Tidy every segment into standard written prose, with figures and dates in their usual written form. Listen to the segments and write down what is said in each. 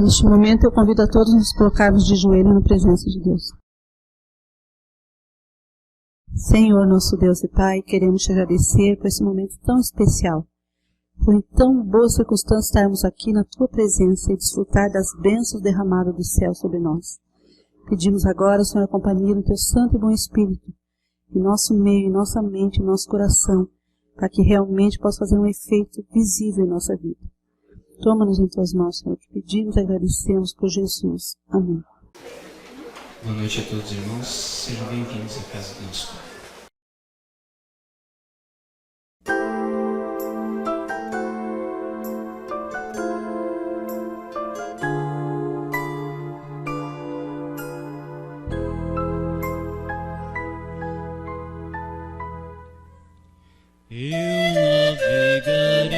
Neste momento eu convido a todos nos colocarmos de joelho na presença de Deus. Senhor, nosso Deus e Pai, queremos te agradecer por esse momento tão especial, por em tão boa circunstância estarmos aqui na tua presença e desfrutar das bênçãos derramadas do céu sobre nós. Pedimos agora, Senhor, a companhia do teu Santo e Bom Espírito, em nosso meio, em nossa mente, em nosso coração, para que realmente possa fazer um efeito visível em nossa vida. Toma-nos em tuas mãos, Senhor, que pedimos e agradecemos por Jesus. Amém. Boa noite a todos, irmãos. Sejam bem-vindos à casa do nosso Pai. Eu navegarei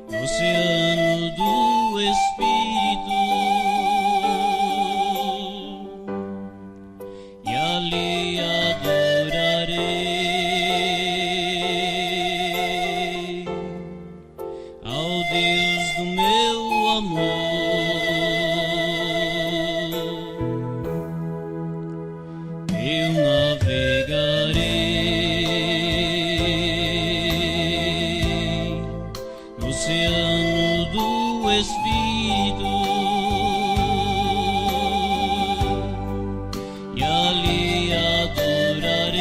no oceano do Espírito e ali adorarei ao Deus do meu amor. Eu navegarei no oceano do Espírito e ali adorarei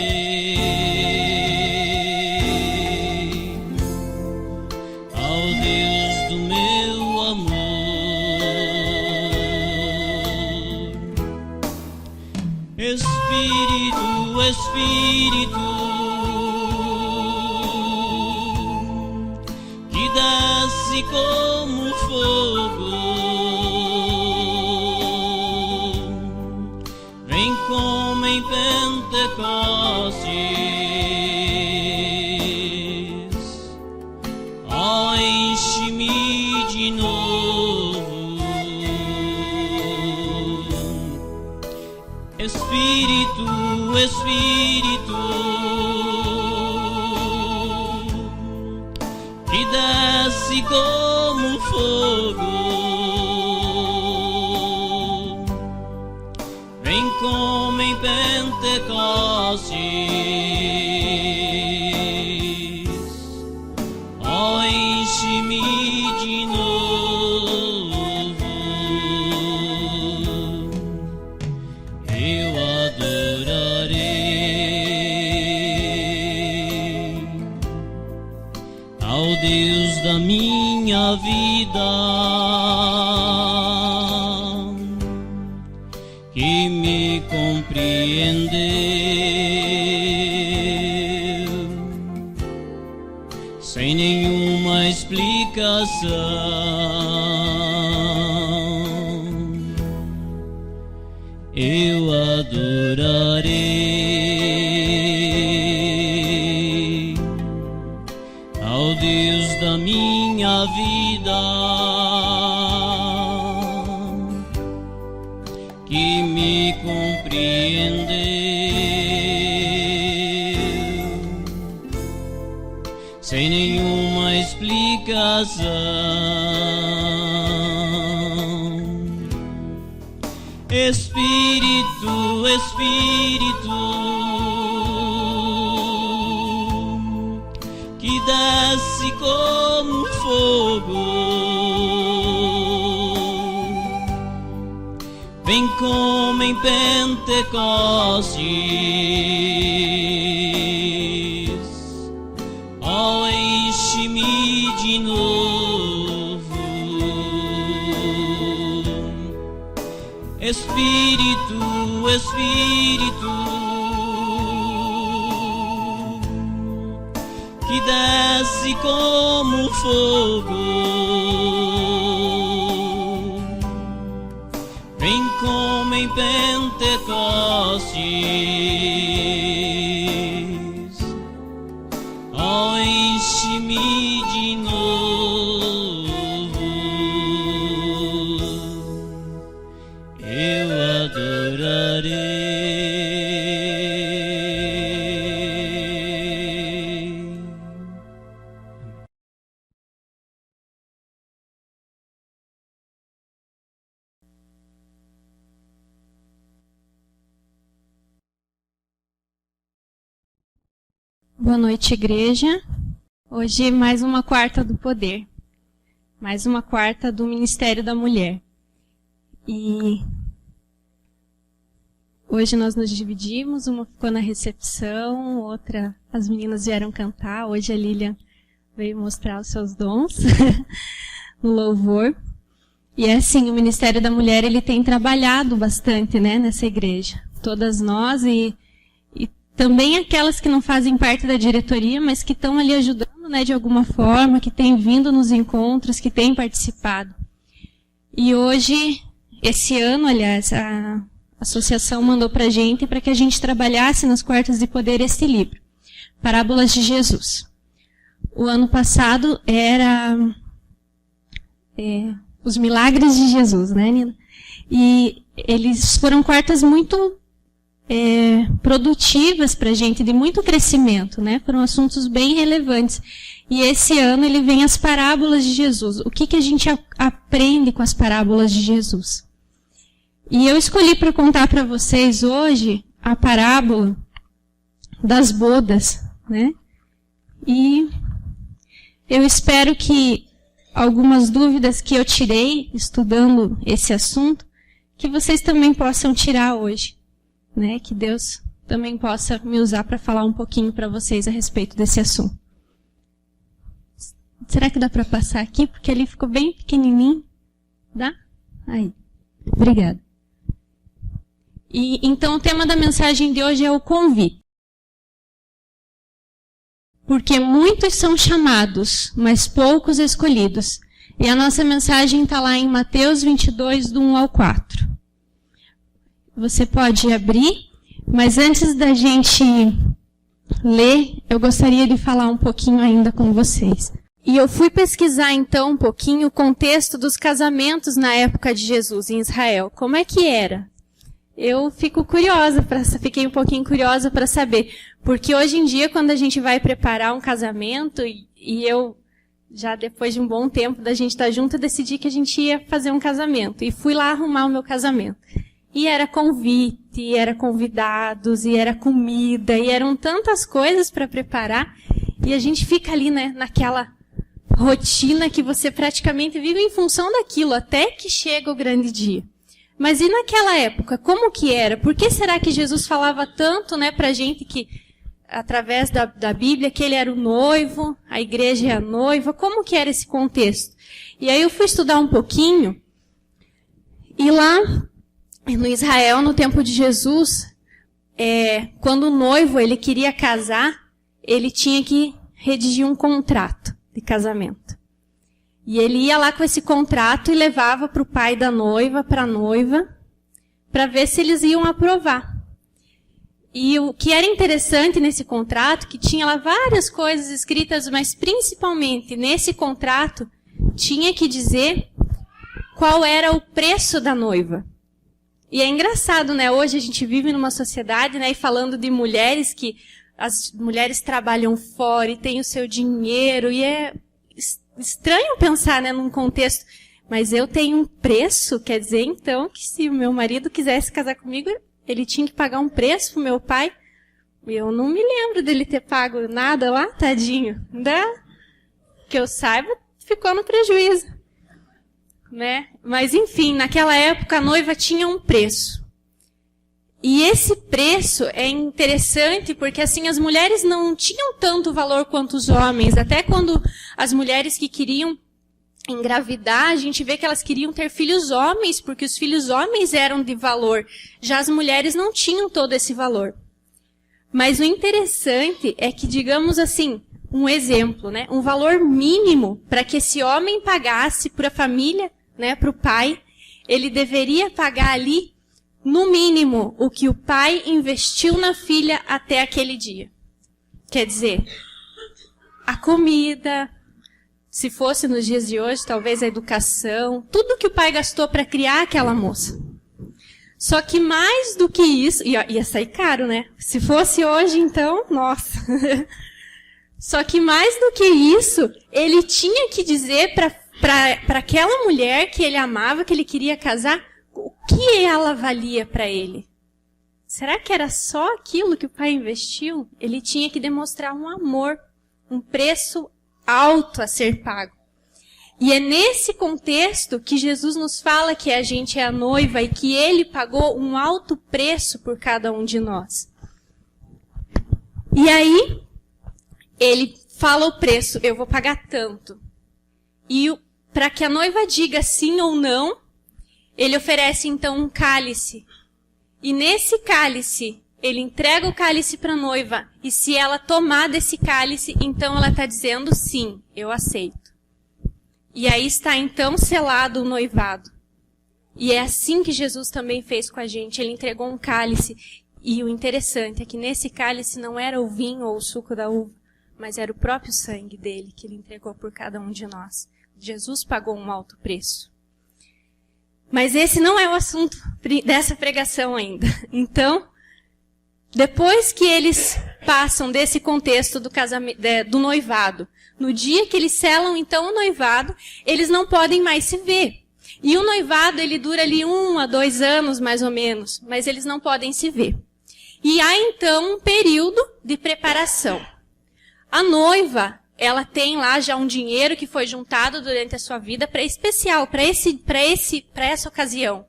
ao Deus do meu amor. Espírito, Espírito, que desce como fogo, vem como em Pentecostes, ó, enche-me de novo. Espírito, Espírito, que desce como fogo, vem como em Pentecostes, ó, enche-me de novo. Eu adorarei ao Deus da minha vida, que me compreendeu sem nenhuma explicação. Eu adorarei ao Deus da minha vida, que me compreendeu sem nenhuma explicação. Espírito, Espírito, que desce como fogo, vem como em Pentecostes, ó, enche-me de novo. Espírito, Espírito, que desce como fogo, vem como em Pentecostes, ó, enche-me de novo. Eu adorarei. Boa noite, igreja. Hoje mais uma quarta do poder. Mais uma quarta do Ministério da Mulher. E hoje nós nos dividimos, uma ficou na recepção, outra, as meninas vieram cantar. Hoje a Lilian veio mostrar os seus dons no louvor. E é assim, o Ministério da Mulher, ele tem trabalhado bastante, né, nessa igreja. Todas nós e também aquelas que não fazem parte da diretoria, mas que estão ali ajudando, né, de alguma forma, que têm vindo nos encontros, que têm participado. E hoje, esse ano, aliás, a associação mandou para a gente para que a gente trabalhasse nas quartas de poder esse livro, Parábolas de Jesus. O ano passado era os milagres de Jesus, né, Nina? E eles foram quartas muito produtivas para a gente, de muito crescimento, né? Foram assuntos bem relevantes. E esse ano ele vem as parábolas de Jesus. O que a gente aprende com as parábolas de Jesus? E eu escolhi para contar para vocês hoje a parábola das bodas, né? E eu espero que algumas dúvidas que eu tirei estudando esse assunto, que vocês também possam tirar hoje. Né, que Deus também possa me usar para falar um pouquinho para vocês a respeito desse assunto. Será que dá para passar aqui? Porque ali ficou bem pequenininho. Dá? Aí. Obrigada. E então o tema da mensagem de hoje é o convite. Porque muitos são chamados, mas poucos escolhidos. E a nossa mensagem está lá em Mateus 22, do 1 ao 4. Você pode abrir, mas antes da gente ler, eu gostaria de falar um pouquinho ainda com vocês. E eu fui pesquisar então um pouquinho o contexto dos casamentos na época de Jesus em Israel. Como é que era? Eu fiquei um pouquinho curiosa para saber. Porque hoje em dia, quando a gente vai preparar um casamento, e eu, já depois de um bom tempo da gente estar junto, decidi que a gente ia fazer um casamento. E fui lá arrumar o meu casamento. E era convite, e era convidados, e era comida, e eram tantas coisas para preparar. E a gente fica ali, né, naquela rotina que você praticamente vive em função daquilo, até que chega o grande dia. Mas e naquela época, como que era? Por que será que Jesus falava tanto, né, pra gente que, através da Bíblia, que ele era o noivo, a igreja é a noiva? Como que era esse contexto? E aí eu fui estudar um pouquinho, e lá no Israel, no tempo de Jesus, quando o noivo ele queria casar, ele tinha que redigir um contrato de casamento. E ele ia lá com esse contrato e levava para o pai da noiva, para a noiva, para ver se eles iam aprovar. E o que era interessante nesse contrato, que tinha lá várias coisas escritas, mas principalmente nesse contrato, tinha que dizer qual era o preço da noiva. E é engraçado, né? Hoje a gente vive numa sociedade, né? E falando de mulheres que as mulheres trabalham fora e têm o seu dinheiro. E é estranho pensar, né? Num contexto. Mas eu tenho um preço, quer dizer, então, que se o meu marido quisesse casar comigo, ele tinha que pagar um preço pro meu pai. Eu não me lembro dele ter pago nada lá, tadinho. Ainda que eu saiba, ficou no prejuízo. Né? Mas enfim, naquela época a noiva tinha um preço. E esse preço é interessante porque assim as mulheres não tinham tanto valor quanto os homens. Até quando as mulheres que queriam engravidar, a gente vê que elas queriam ter filhos homens, porque os filhos homens eram de valor. Já as mulheres não tinham todo esse valor. Mas o interessante é que, digamos assim, um exemplo, né? Um valor mínimo para que esse homem pagasse para a família, né, para o pai, ele deveria pagar ali, no mínimo, o que o pai investiu na filha até aquele dia. Quer dizer, a comida, se fosse nos dias de hoje, talvez a educação, tudo que o pai gastou para criar aquela moça. Só que mais do que isso, ia sair caro, né? Se fosse hoje, então, nossa. Só que mais do que isso, ele tinha que dizer para aquela mulher que ele amava, que ele queria casar, o que ela valia para ele. será que era só aquilo que o pai investiu? Ele tinha que demonstrar um amor, um preço alto a ser pago. E é nesse contexto que Jesus nos fala que a gente é a noiva e que ele pagou um alto preço por cada um de nós. E aí, ele fala o preço, eu vou pagar tanto. E para que a noiva diga sim ou não, ele oferece então um cálice. E nesse cálice, ele entrega o cálice para a noiva. E se ela tomar desse cálice, então ela está dizendo sim, eu aceito. E aí está então selado o noivado. E é assim que Jesus também fez com a gente. Ele entregou um cálice. E o interessante é que nesse cálice não era o vinho ou o suco da uva, mas era o próprio sangue dele que ele entregou por cada um de nós. Jesus pagou um alto preço. Mas esse não é o assunto dessa pregação ainda. Então, depois que eles passam desse contexto do casamento, do noivado, no dia que eles selam então o noivado, eles não podem mais se ver. E o noivado, ele dura ali 1 a 2 anos, mais ou menos, mas eles não podem se ver. E há então um período de preparação. A noiva, ela tem lá já um dinheiro que foi juntado durante a sua vida para especial, para essa ocasião.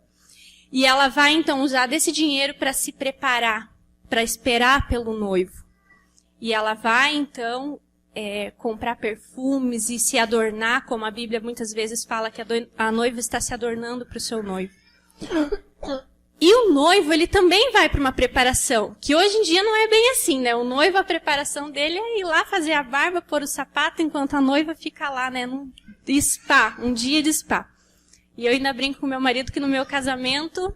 E ela vai então usar desse dinheiro para se preparar, para esperar pelo noivo. E ela vai então comprar perfumes e se adornar, como a Bíblia muitas vezes fala que a noiva está se adornando para o seu noivo. E o noivo, ele também vai para uma preparação, que hoje em dia não é bem assim, né? O noivo, a preparação dele é ir lá fazer a barba, pôr o sapato, enquanto a noiva fica lá, né? Num spa, um dia de spa. E eu ainda brinco com meu marido que no meu casamento,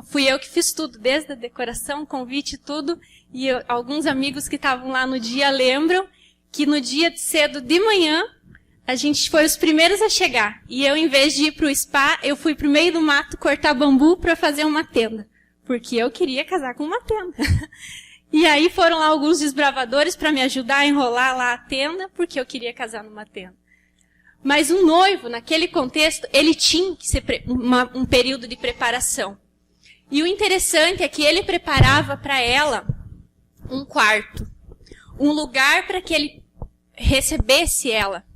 fui eu que fiz tudo, desde a decoração, convite, tudo. E alguns amigos que estavam lá no dia lembram que no dia cedo de manhã, a gente foi os primeiros a chegar. E eu, em vez de ir para o spa, eu fui para o meio do mato cortar bambu para fazer uma tenda. Porque eu queria casar com uma tenda. E aí foram lá alguns desbravadores para me ajudar a enrolar lá a tenda, porque eu queria casar numa tenda. Mas um noivo, naquele contexto, ele tinha que ser um período de preparação. E o interessante é que ele preparava para ela um quarto. Um lugar para que ele recebesse ela.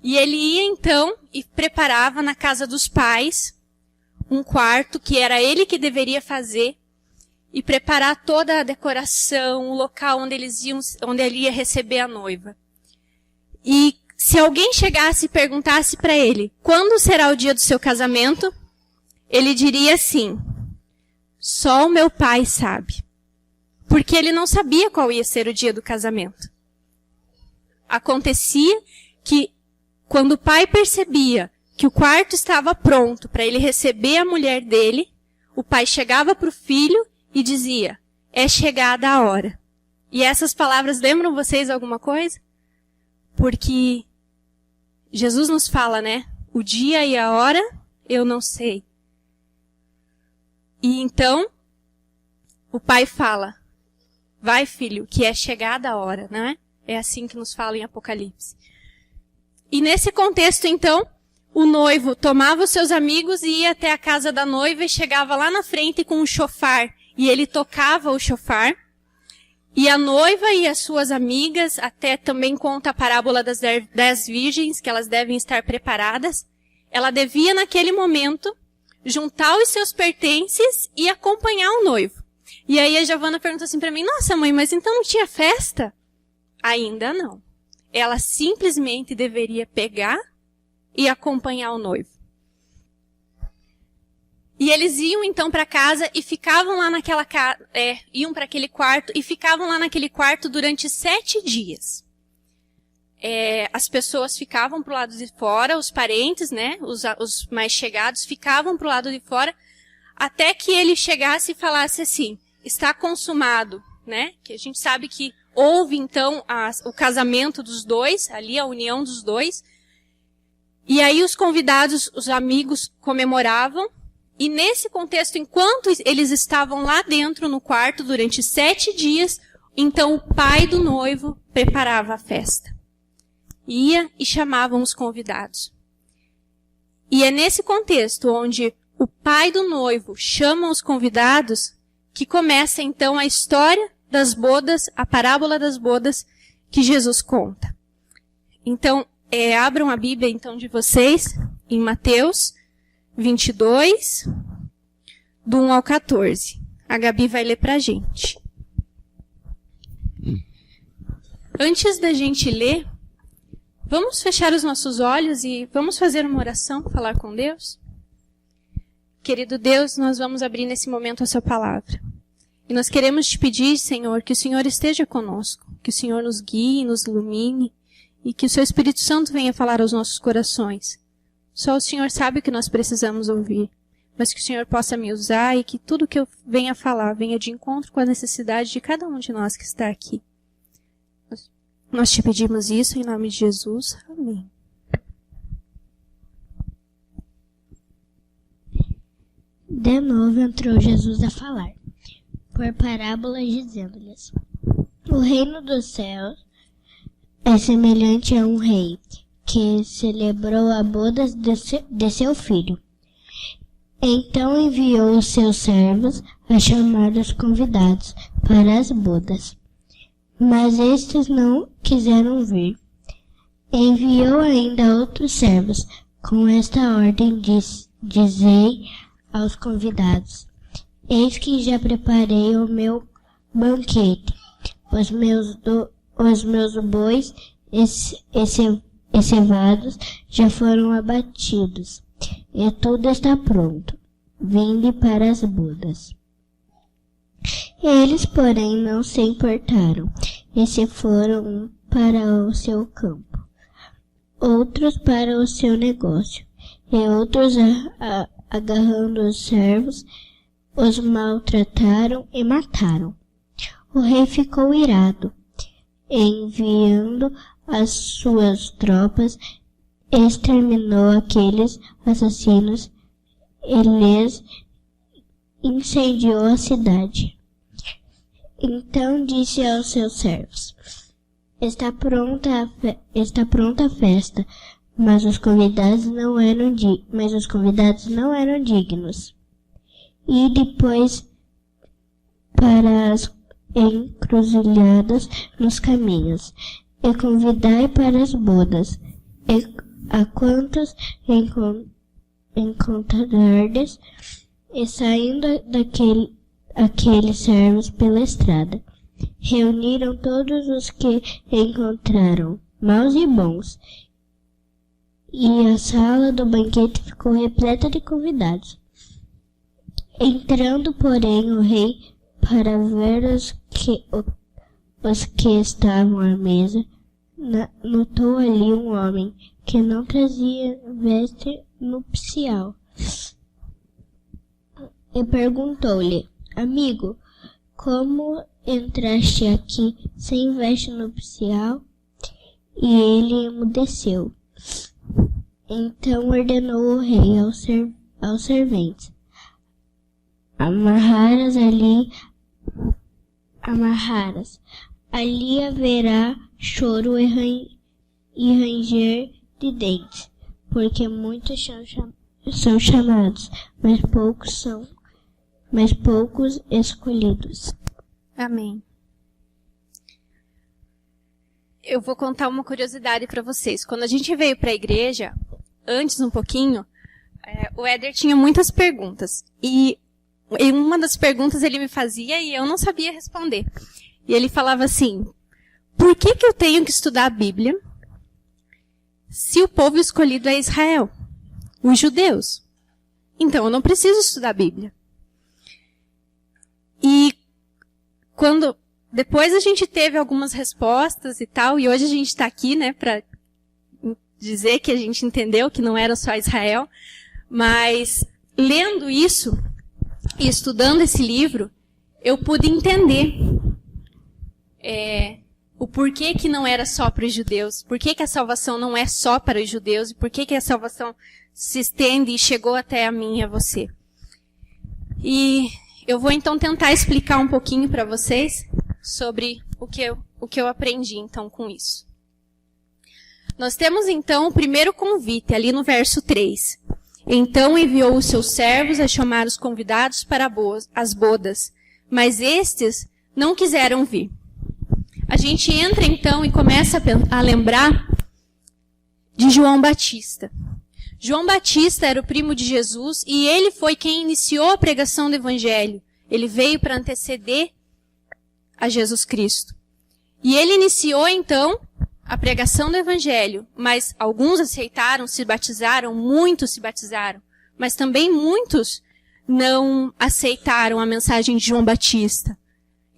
E ele ia então e preparava na casa dos pais um quarto que era ele que deveria fazer e preparar toda a decoração, o local onde ele ia receber a noiva. E se alguém chegasse e perguntasse para ele, quando será o dia do seu casamento? Ele diria assim, só o meu pai sabe. Porque ele não sabia qual ia ser o dia do casamento. Acontecia que quando o pai percebia que o quarto estava pronto para ele receber a mulher dele, o pai chegava para o filho e dizia, é chegada a hora. E essas palavras lembram vocês alguma coisa? Porque Jesus nos fala, né? O dia e a hora, eu não sei. E então, o pai fala, vai filho, que é chegada a hora, não é? É assim que nos fala em Apocalipse. E nesse contexto, então, o noivo tomava os seus amigos e ia até a casa da noiva e chegava lá na frente com um chofar. E ele tocava o chofar. E a noiva e as suas amigas, até também conta a parábola das 10 virgens, que elas devem estar preparadas. Ela devia, naquele momento, juntar os seus pertences e acompanhar o noivo. E aí a Giovana perguntou assim para mim, nossa mãe, mas então não tinha festa? Ainda não. Ela simplesmente deveria pegar e acompanhar o noivo. E eles iam então para casa e ficavam lá naquela casa, iam para aquele quarto e ficavam lá naquele quarto durante 7 dias. As pessoas ficavam pro lado de fora, os parentes, né, os mais chegados ficavam pro lado de fora, até que ele chegasse e falasse assim, está consumado, né? Que a gente sabe que houve, então, o casamento dos dois, ali a união dos dois. E aí os convidados, os amigos, comemoravam. E nesse contexto, enquanto eles estavam lá dentro no quarto durante 7 dias, então o pai do noivo preparava a festa. Ia e chamavam os convidados. E é nesse contexto onde o pai do noivo chama os convidados, que começa então a história das bodas, a parábola das bodas que Jesus conta. Então, abram a Bíblia então de vocês em Mateus 22, do 1 ao 14. A Gabi vai ler pra gente. Antes da gente ler, vamos fechar os nossos olhos e vamos fazer uma oração, falar com Deus? Querido Deus, nós vamos abrir nesse momento a sua palavra. E nós queremos te pedir, Senhor, que o Senhor esteja conosco, que o Senhor nos guie, nos ilumine e que o seu Espírito Santo venha falar aos nossos corações. Só o Senhor sabe o que nós precisamos ouvir, mas que o Senhor possa me usar e que tudo que eu venha falar venha de encontro com a necessidade de cada um de nós que está aqui. Nós te pedimos isso em nome de Jesus. Amém. De novo entrou Jesus a falar, por parábolas, dizendo-lhes: o reino dos céus é semelhante a um rei que celebrou a bodas de seu filho. Então enviou os seus servos a chamar os convidados para as bodas. Mas estes não quiseram vir. Enviou ainda outros servos com esta ordem: dizei aos convidados: eis que já preparei o meu banquete. Os meus bois cevados já foram abatidos, e tudo está pronto. Vinde para as bodas. Eles, porém, não se importaram, e se foram um para o seu campo, outros para o seu negócio, e outros, agarrando os servos, os maltrataram e mataram. O rei ficou irado, enviando as suas tropas, exterminou aqueles assassinos e lhes incendiou a cidade. Então disse aos seus servos: está pronta a festa, mas os convidados não eram dignos. E depois para as encruzilhadas nos caminhos, e convidai para as bodas, e a quantos encontrardes, e saindo aqueles servos pela estrada, reuniram todos os que encontraram, maus e bons, e a sala do banquete ficou repleta de convidados. Entrando, porém, o rei para ver os que estavam à mesa, notou ali um homem que não trazia veste nupcial, e perguntou-lhe: amigo, como entraste aqui sem veste nupcial? E ele emudeceu. Então ordenou o rei aos serventes: amarraras. Ali haverá choro e ranger de dentes, porque muitos são chamados, mas poucos escolhidos. Amém. Eu vou contar uma curiosidade para vocês. Quando a gente veio para a igreja, antes um pouquinho, o Éder tinha muitas perguntas. E uma das perguntas ele me fazia e eu não sabia responder. E ele falava assim: por que eu tenho que estudar a Bíblia se o povo escolhido é Israel, os judeus? Então eu não preciso estudar a Bíblia. E depois a gente teve algumas respostas e tal, e hoje a gente está aqui, né, para dizer que a gente entendeu que não era só Israel, mas lendo isso e estudando esse livro, eu pude entender o porquê que não era só para os judeus, porquê que a salvação não é só para os judeus e porquê que a salvação se estende e chegou até a mim e a você. E eu vou então tentar explicar um pouquinho para vocês sobre o que eu aprendi então com isso. Nós temos então o primeiro convite ali no verso 3. Então enviou os seus servos a chamar os convidados para as bodas, mas estes não quiseram vir. A gente entra então e começa a lembrar de João Batista. João Batista era o primo de Jesus e ele foi quem iniciou a pregação do Evangelho. Ele veio para anteceder a Jesus Cristo. E ele iniciou então a pregação do Evangelho, mas alguns aceitaram, se batizaram, muitos se batizaram, mas também muitos não aceitaram a mensagem de João Batista.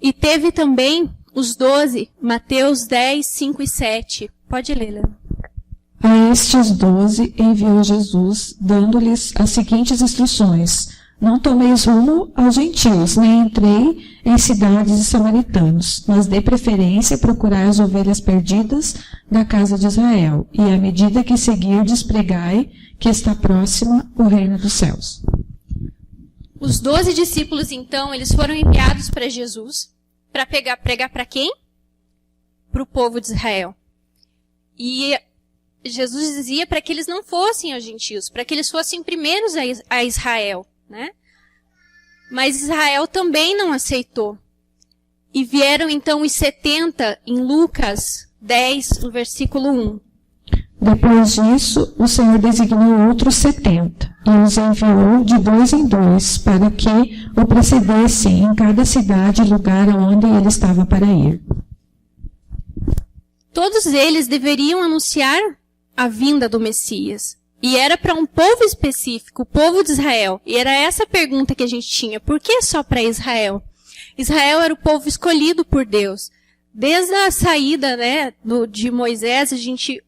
E teve também os 12, Mateus 10, 5 e 7. Pode ler, Léo. A estes 12 enviou Jesus, dando-lhes as seguintes instruções: não tomeis rumo aos gentios, nem entrei em cidades de samaritanos, mas dê preferência a procurar as ovelhas perdidas da casa de Israel, e à medida que seguirdes, pregai que está próxima o reino dos céus. Os 12 discípulos, então, eles foram enviados para Jesus, para pregar para quem? Para o povo de Israel. E Jesus dizia para que eles não fossem aos gentios, para que eles fossem primeiros a Israel, né? Mas Israel também não aceitou. E vieram então os 70 em Lucas 10, no versículo 1. Depois disso, o Senhor designou outros 70 e os enviou de 2 em 2 para que o precedessem em cada cidade e lugar aonde ele estava para ir. Todos eles deveriam anunciar a vinda do Messias. E era para um povo específico, o povo de Israel. E era essa a pergunta que a gente tinha. Por que só para Israel? Israel era o povo escolhido por Deus. Desde a saída, né, de Moisés, a gente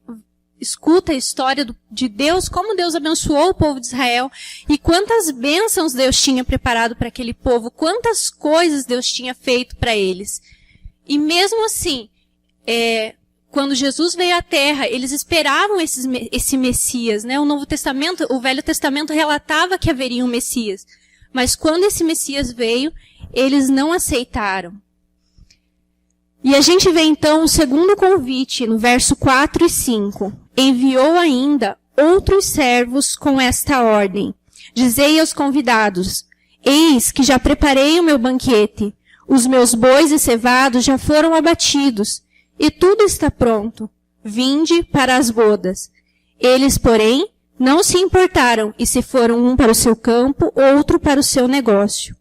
escuta a história de Deus, como Deus abençoou o povo de Israel e quantas bênçãos Deus tinha preparado para aquele povo, quantas coisas Deus tinha feito para eles. E mesmo assim, quando Jesus veio à Terra, eles esperavam esse Messias, né? O Velho Testamento relatava que haveria um Messias. Mas quando esse Messias veio, eles não aceitaram. E a gente vê então o segundo convite, no verso 4 e 5. Enviou ainda outros servos com esta ordem. Dizei aos convidados: eis que já preparei o meu banquete. Os meus bois e cevados já foram abatidos. E tudo está pronto. Vinde para as bodas. Eles, porém, não se importaram e se foram um para o seu campo, outro para o seu negócio.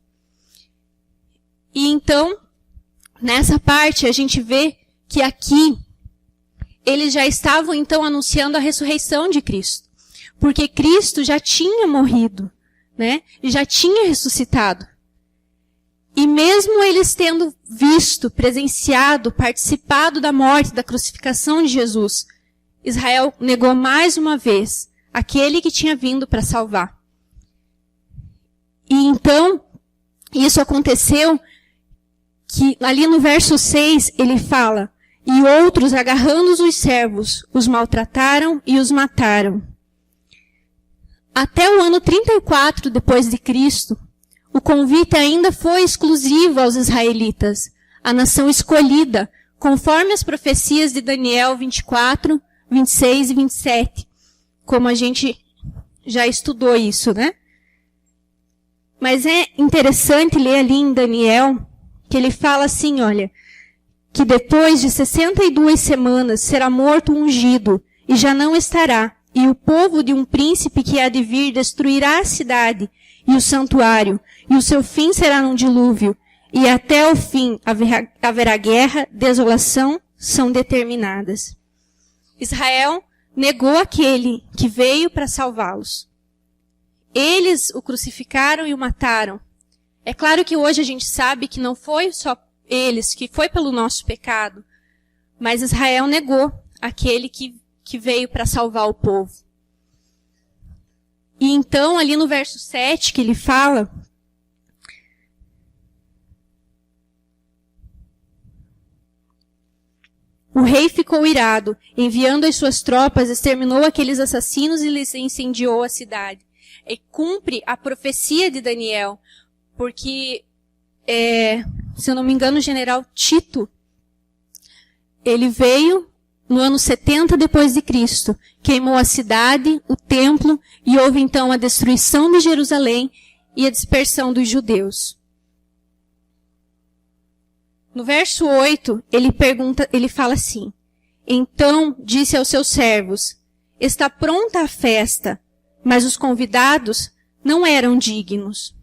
E então, nessa parte, a gente vê que aqui, eles já estavam então anunciando a ressurreição de Cristo. Porque Cristo já tinha morrido, né? E já tinha ressuscitado. E mesmo eles tendo visto, presenciado, participado da morte, da crucificação de Jesus, Israel negou mais uma vez aquele que tinha vindo para salvar. E então, isso aconteceu que ali no verso 6 ele fala: e outros, agarrando os servos, os maltrataram e os mataram. Até o ano 34 depois de Cristo, o convite ainda foi exclusivo aos israelitas, a nação escolhida, conforme as profecias de Daniel 24, 26 e 27. Como a gente já estudou isso, né? Mas é interessante ler ali em Daniel, que ele fala assim, olha, que depois de 62 semanas será morto o ungido, e já não estará, e o povo de um príncipe que há de vir destruirá a cidade e o santuário, e o seu fim será num dilúvio, e até o fim haverá guerra, desolação, são determinadas. Israel negou aquele que veio para salvá-los. Eles o crucificaram e o mataram. É claro que hoje a gente sabe que não foi só eles, que foi pelo nosso pecado, mas Israel negou aquele que veio para salvar o povo. E então, ali no verso 7, que ele fala: o rei ficou irado, enviando as suas tropas, exterminou aqueles assassinos e lhes incendiou a cidade. E cumpre a profecia de Daniel, porque, se eu não me engano, o general Tito, ele veio no ano 70 depois de Cristo, queimou a cidade, o templo, e houve então a destruição de Jerusalém e a dispersão dos judeus. No verso 8, ele fala assim: então disse aos seus servos: está pronta a festa, mas os convidados não eram dignos.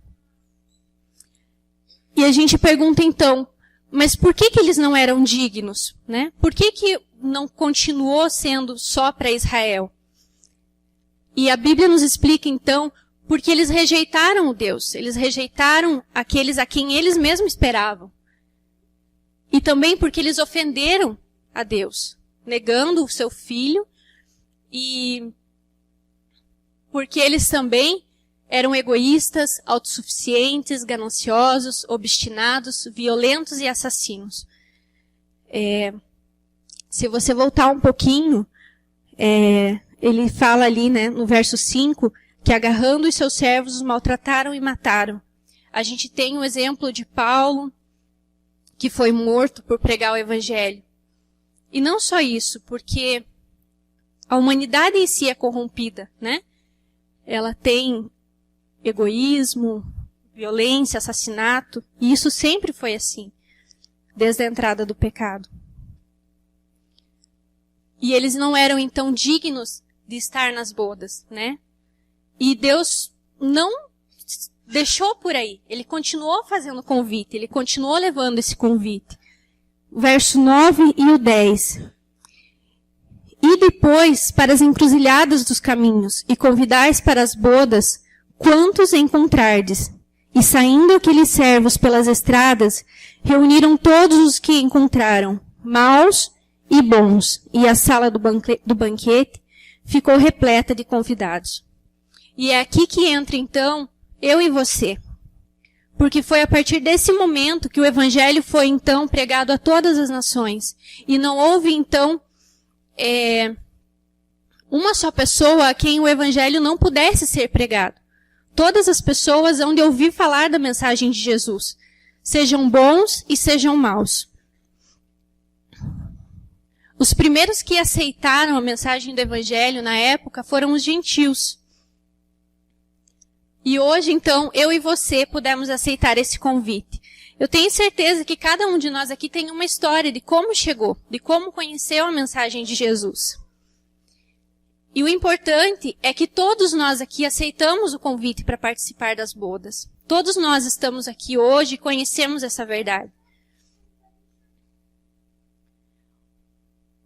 E a gente pergunta então, mas por que eles não eram dignos, né? Por que não continuou sendo só para Israel? E a Bíblia nos explica então, porque eles rejeitaram o Deus, eles rejeitaram aqueles a quem eles mesmos esperavam. E também porque eles ofenderam a Deus, negando o seu filho, e porque eles também eram egoístas, autossuficientes, gananciosos, obstinados, violentos e assassinos. Se você voltar um pouquinho, ele fala ali, né, no verso 5, que agarrando os seus servos os maltrataram e mataram. A gente tem o exemplo de Paulo, que foi morto por pregar o evangelho. E não só isso, porque a humanidade em si é corrompida, né? Ela tem egoísmo, violência, assassinato, e isso sempre foi assim, desde a entrada do pecado. E eles não eram então dignos de estar nas bodas, né? E Deus não deixou por aí. Ele continuou fazendo convite, ele continuou levando esse convite. Verso 9 e o 10. E depois para as encruzilhadas dos caminhos, e convidais para as bodas quantos encontrardes. E saindo aqueles servos pelas estradas, reuniram todos os que encontraram, maus e bons, e a sala do banquete ficou repleta de convidados. E é aqui que entra então eu e você. Porque foi a partir desse momento que o evangelho foi então pregado a todas as nações. E não houve então uma só pessoa a quem o evangelho não pudesse ser pregado. Todas as pessoas hão de ouvir falar da mensagem de Jesus. Sejam bons e sejam maus. Os primeiros que aceitaram a mensagem do evangelho na época foram os gentios. E hoje, então, eu e você pudemos aceitar esse convite. Eu tenho certeza que cada um de nós aqui tem uma história de como chegou, de como conheceu a mensagem de Jesus. E o importante é que todos nós aqui aceitamos o convite para participar das bodas. Todos nós estamos aqui hoje e conhecemos essa verdade.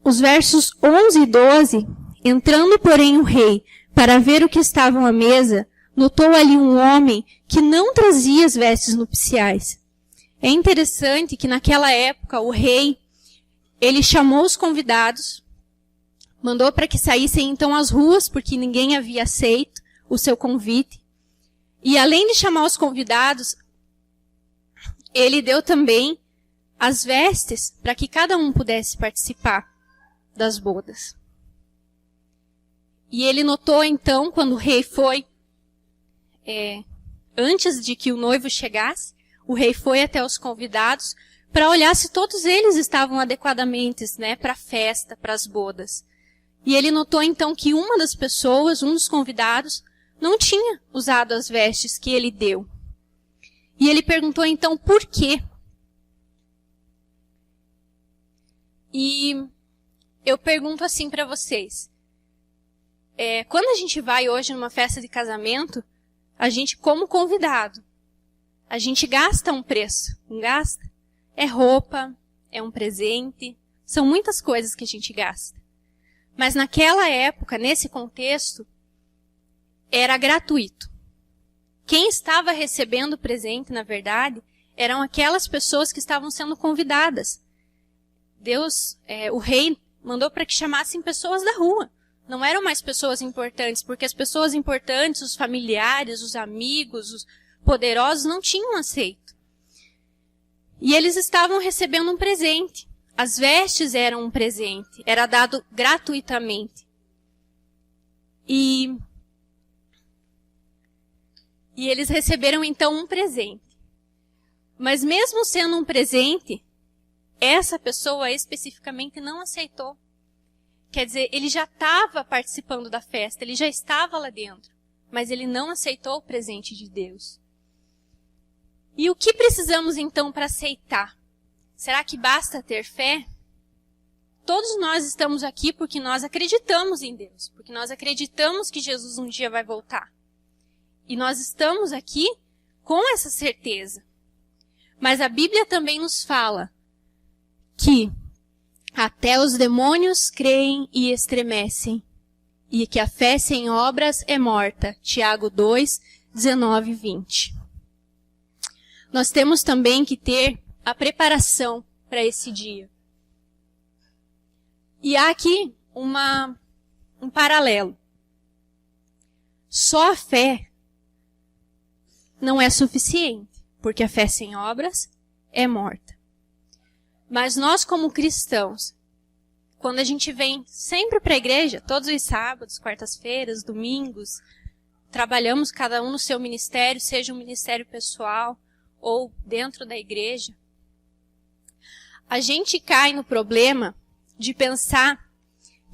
Os versos 11 e 12, entrando, porém, o rei, para ver o que estavam à mesa, notou ali um homem que não trazia as vestes nupciais. É interessante que naquela época o rei, ele chamou os convidados, mandou para que saíssem então às ruas, porque ninguém havia aceito o seu convite. E além de chamar os convidados, ele deu também as vestes para que cada um pudesse participar das bodas. E ele notou então, quando o rei foi, antes de que o noivo chegasse, o rei foi até os convidados para olhar se todos eles estavam adequadamente, né, para a festa, para as bodas. E ele notou então que uma das pessoas, um dos convidados, não tinha usado as vestes que ele deu. E ele perguntou então por quê. E eu pergunto assim para vocês. Quando a gente vai hoje numa festa de casamento, a gente, como convidado, a gente gasta um preço, não gasta? É roupa, é um presente, são muitas coisas que a gente gasta. Mas naquela época, nesse contexto, era gratuito. Quem estava recebendo o presente, na verdade, eram aquelas pessoas que estavam sendo convidadas. Deus, o rei, mandou para que chamassem pessoas da rua. Não eram mais pessoas importantes, porque as pessoas importantes, os familiares, os amigos, os poderosos, não tinham aceito. E eles estavam recebendo um presente. As vestes eram um presente, era dado gratuitamente. E eles receberam então um presente. Mas mesmo sendo um presente, essa pessoa especificamente não aceitou. Quer dizer, ele já estava participando da festa, ele já estava lá dentro, mas ele não aceitou o presente de Deus. E o que precisamos então para aceitar? Será que basta ter fé? Todos nós estamos aqui porque nós acreditamos em Deus, porque nós acreditamos que Jesus um dia vai voltar. E nós estamos aqui com essa certeza. Mas a Bíblia também nos fala que até os demônios creem e estremecem, e que a fé sem obras é morta. Tiago 2, 19 e 20. Nós temos também que ter a preparação para esse dia. E há aqui um paralelo. Só a fé não é suficiente, porque a fé sem obras é morta. Mas nós, como cristãos, quando a gente vem sempre para a igreja, todos os sábados, quartas-feiras, domingos, trabalhamos cada um no seu ministério, seja um ministério pessoal ou dentro da igreja, a gente cai no problema de pensar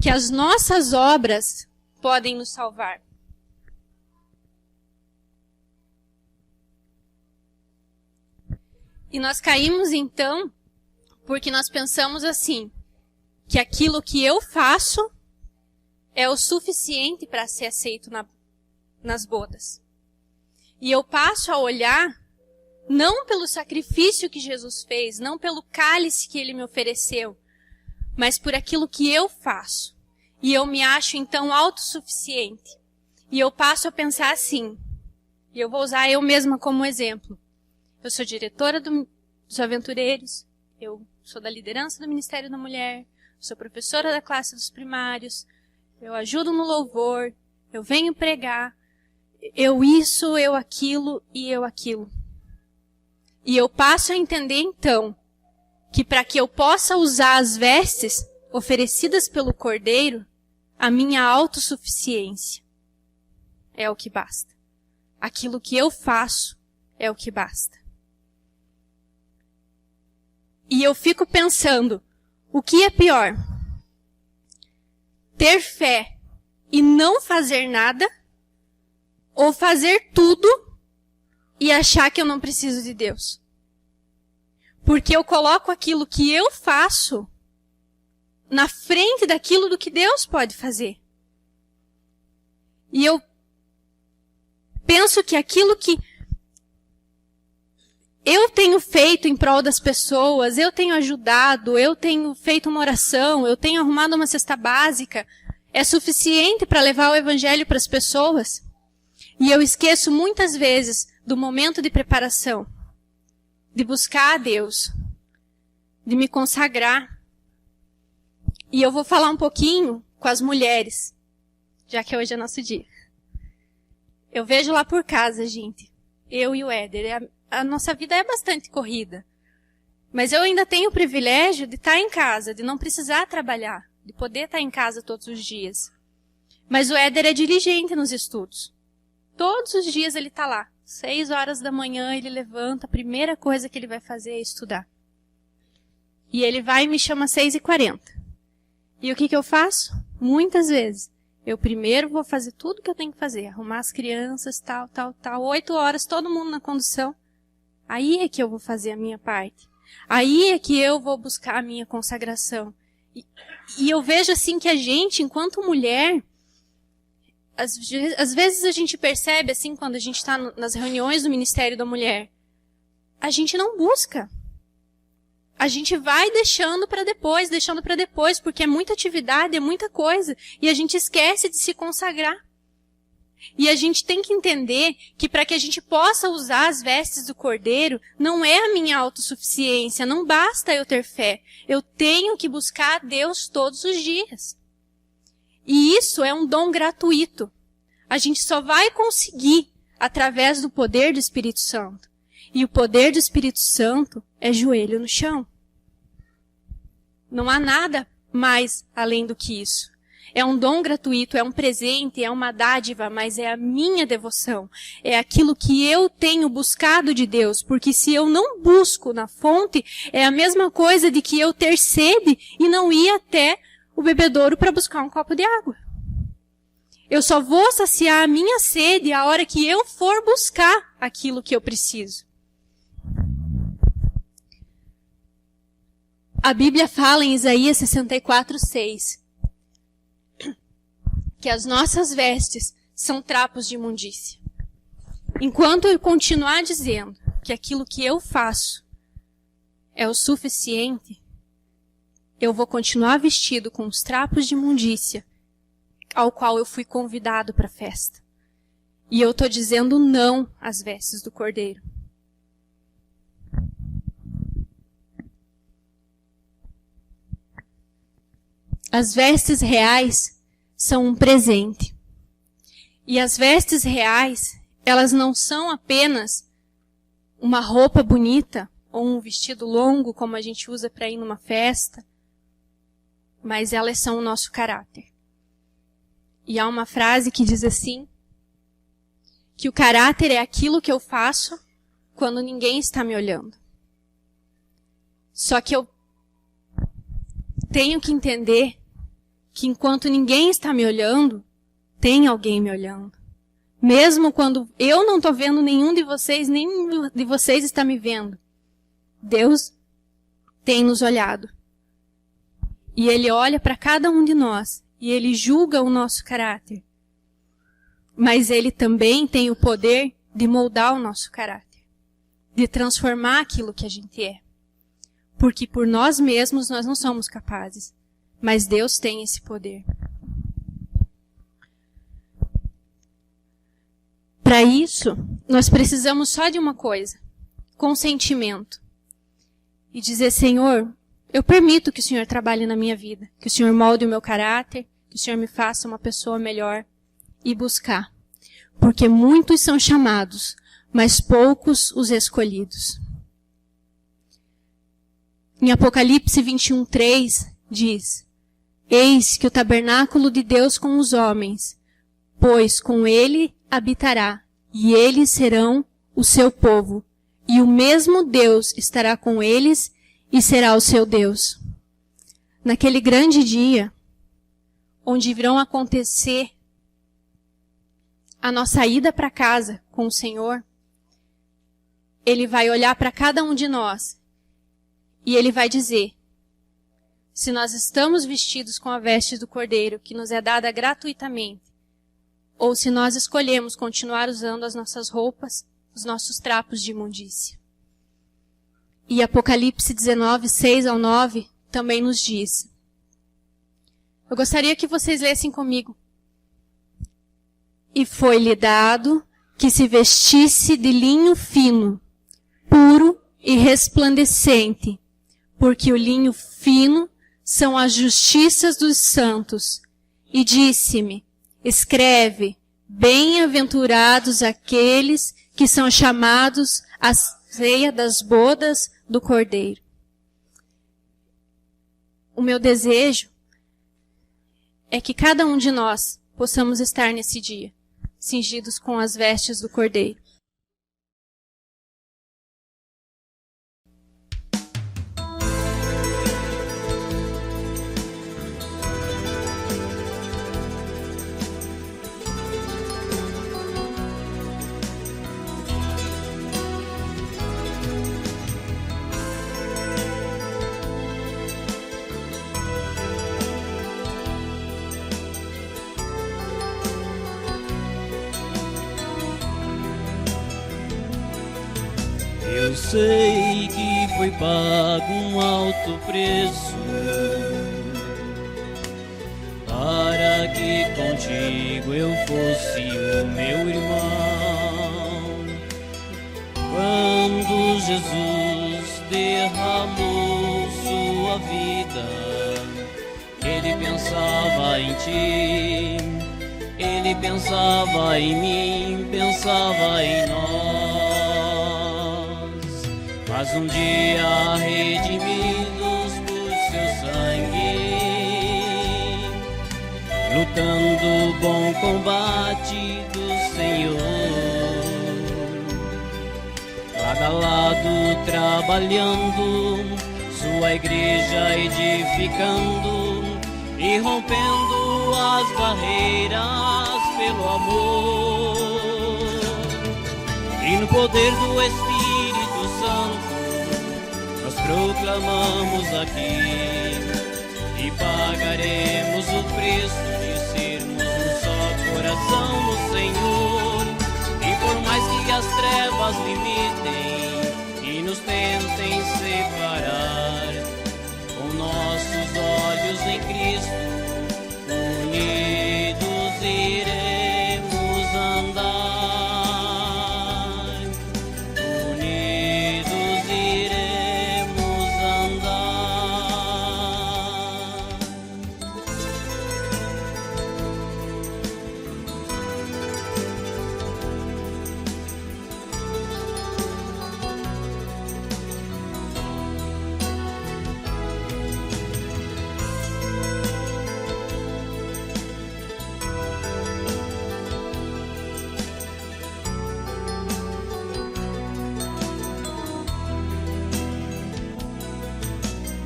que as nossas obras podem nos salvar. E nós caímos então porque nós pensamos assim, que aquilo que eu faço é o suficiente para ser aceito nas bodas. E eu passo a olhar não pelo sacrifício que Jesus fez, não pelo cálice que ele me ofereceu, mas por aquilo que eu faço. E eu me acho então autossuficiente. E eu passo a pensar assim, e eu vou usar eu mesma como exemplo. Eu sou diretora dos aventureiros, eu sou da liderança do Ministério da Mulher, sou professora da classe dos primários, eu ajudo no louvor, eu venho pregar, eu isso, eu aquilo e eu aquilo. E eu passo a entender então que para que eu possa usar as vestes oferecidas pelo Cordeiro, a minha autossuficiência é o que basta. Aquilo que eu faço é o que basta. E eu fico pensando, o que é pior? Ter fé e não fazer nada? Ou fazer tudo e achar que eu não preciso de Deus? Porque eu coloco aquilo que eu faço na frente daquilo do que Deus pode fazer. E eu penso que aquilo que eu tenho feito em prol das pessoas, eu tenho ajudado, eu tenho feito uma oração, eu tenho arrumado uma cesta básica, é suficiente para levar o evangelho para as pessoas. E eu esqueço muitas vezes do momento de preparação, de buscar a Deus, de me consagrar. E eu vou falar um pouquinho com as mulheres, já que hoje é nosso dia. Eu vejo lá por casa, gente, eu e o Éder, a nossa vida é bastante corrida. Mas eu ainda tenho o privilégio de estar em casa, de não precisar trabalhar, de poder estar em casa todos os dias. Mas o Éder é diligente nos estudos. Todos os dias ele está lá. 6 horas da manhã ele levanta, a primeira coisa que ele vai fazer é estudar. E ele vai e me chama às 6h40. E o que eu faço? Muitas vezes. Eu primeiro vou fazer tudo que eu tenho que fazer. Arrumar as crianças, tal. 8 horas, todo mundo na condução. Aí é que eu vou fazer a minha parte. Aí é que eu vou buscar a minha consagração. E eu vejo assim que a gente, enquanto mulher, às vezes a gente percebe assim, quando a gente está nas reuniões do Ministério da Mulher, a gente não busca. A gente vai deixando para depois, porque é muita atividade, é muita coisa, e a gente esquece de se consagrar. E a gente tem que entender que para que a gente possa usar as vestes do Cordeiro, não é a minha autossuficiência, não basta eu ter fé. Eu tenho que buscar a Deus todos os dias. E isso é um dom gratuito. A gente só vai conseguir através do poder do Espírito Santo. E o poder do Espírito Santo é joelho no chão. Não há nada mais além do que isso. É um dom gratuito, é um presente, é uma dádiva, mas é a minha devoção. É aquilo que eu tenho buscado de Deus, porque se eu não busco na fonte, é a mesma coisa de que eu ter sede e não ir até o o bebedouro para buscar um copo de água. Eu só vou saciar a minha sede a hora que eu for buscar aquilo que eu preciso. A Bíblia fala em Isaías 64:6 que as nossas vestes são trapos de imundícia. Enquanto eu continuar dizendo que aquilo que eu faço é o suficiente, eu vou continuar vestido com os trapos de imundícia ao qual eu fui convidado para a festa. E eu estou dizendo não às vestes do Cordeiro. As vestes reais são um presente. E as vestes reais, elas não são apenas uma roupa bonita ou um vestido longo, como a gente usa para ir numa festa, mas elas são o nosso caráter. E há uma frase que diz assim, que o caráter é aquilo que eu faço quando ninguém está me olhando. Só que eu tenho que entender que enquanto ninguém está me olhando, tem alguém me olhando. Mesmo quando eu não estou vendo nenhum de vocês, nenhum de vocês está me vendo. Deus tem nos olhado. E Ele olha para cada um de nós. E Ele julga o nosso caráter. Mas Ele também tem o poder de moldar o nosso caráter. De transformar aquilo que a gente é. Porque por nós mesmos nós não somos capazes. Mas Deus tem esse poder. Para isso, nós precisamos só de uma coisa. Consentimento. E dizer, Senhor, eu permito que o Senhor trabalhe na minha vida. Que o Senhor molde o meu caráter. Que o Senhor me faça uma pessoa melhor. E buscar. Porque muitos são chamados, mas poucos os escolhidos. Em Apocalipse 21:3 diz, Eis que o tabernáculo de Deus com os homens, pois com ele habitará, e eles serão o seu povo, e o mesmo Deus estará com eles e será o seu Deus. Naquele grande dia, onde virão acontecer a nossa ida para casa com o Senhor, Ele vai olhar para cada um de nós e Ele vai dizer, se nós estamos vestidos com a veste do Cordeiro, que nos é dada gratuitamente, ou se nós escolhemos continuar usando as nossas roupas, os nossos trapos de imundícia. E Apocalipse 19:6-9 também nos diz. Eu gostaria que vocês lessem comigo. E foi-lhe dado que se vestisse de linho fino, puro e resplandecente, porque o linho fino são as justiças dos santos. E disse-me, escreve, bem-aventurados aqueles que são chamados à ceia das bodas do Cordeiro. O meu desejo é que cada um de nós possamos estar nesse dia, cingidos com as vestes do Cordeiro. Eu sei que foi pago um alto preço para que contigo eu fosse o meu irmão. Quando Jesus derramou sua vida, Ele pensava em ti, Ele pensava em mim, pensava em nós. Mas um dia redimidos por seu sangue, lutando o bom combate do Senhor, lado a lado trabalhando, sua igreja edificando, e rompendo as barreiras pelo amor. E no poder do Espírito Santo nós proclamamos aqui e pagaremos o preço de sermos um só coração no Senhor. E por mais que as trevas limitem e nos tentem separar, com nossos olhos em Cristo, unidos iremos andar. Unidos iremos andar.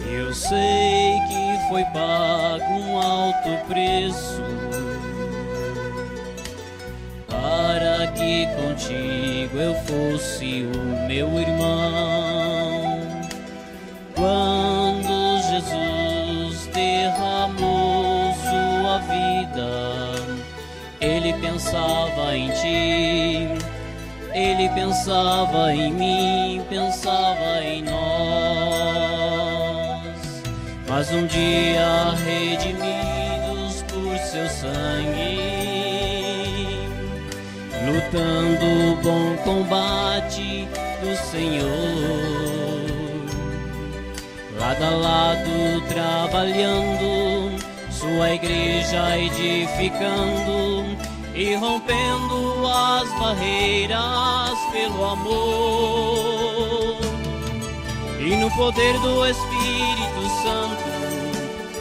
Eu sei que foi pago um alto preço para que contigo eu fosse o meu irmão. Quando Jesus derramou sua vida, Ele pensava em ti, Ele pensava em mim, pensava em nós. Mas um dia redimidos por seu sangue, lutando o bom combate do Senhor, lado a lado trabalhando, sua igreja edificando e rompendo as barreiras pelo amor. E no poder do Espírito Santo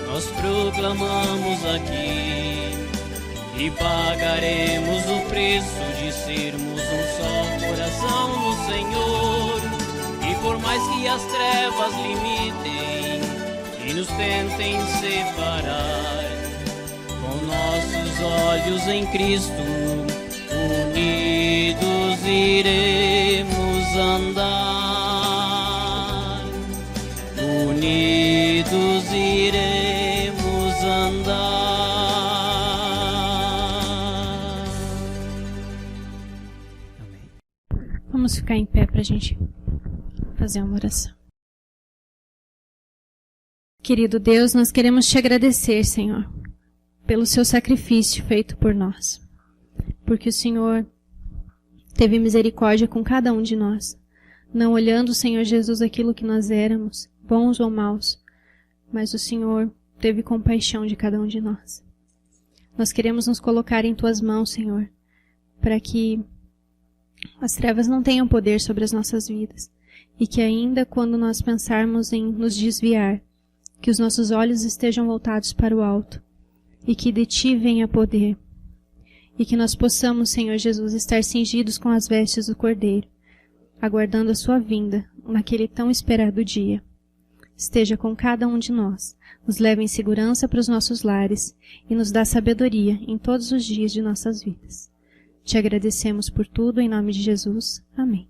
nós proclamamos aqui e pagaremos o preço de sermos um só coração no Senhor. E por mais que as trevas limitem e nos tentem separar, com nossos olhos em Cristo, unidos iremos andar. Unidos iremos andar. Amém. Vamos ficar em pé para a gente fazer uma oração. Querido Deus, nós queremos te agradecer, Senhor, pelo seu sacrifício feito por nós. Porque o Senhor teve misericórdia com cada um de nós, não olhando, Senhor Jesus, aquilo que nós éramos, bons ou maus, mas o Senhor teve compaixão de cada um de nós. Nós queremos nos colocar em tuas mãos, Senhor, para que as trevas não tenham poder sobre as nossas vidas e que ainda quando nós pensarmos em nos desviar, que os nossos olhos estejam voltados para o alto e que de ti venha poder e que nós possamos, Senhor Jesus, estar cingidos com as vestes do Cordeiro, aguardando a sua vinda naquele tão esperado dia. Esteja com cada um de nós, nos leve em segurança para os nossos lares e nos dá sabedoria em todos os dias de nossas vidas. Te agradecemos por tudo, em nome de Jesus. Amém.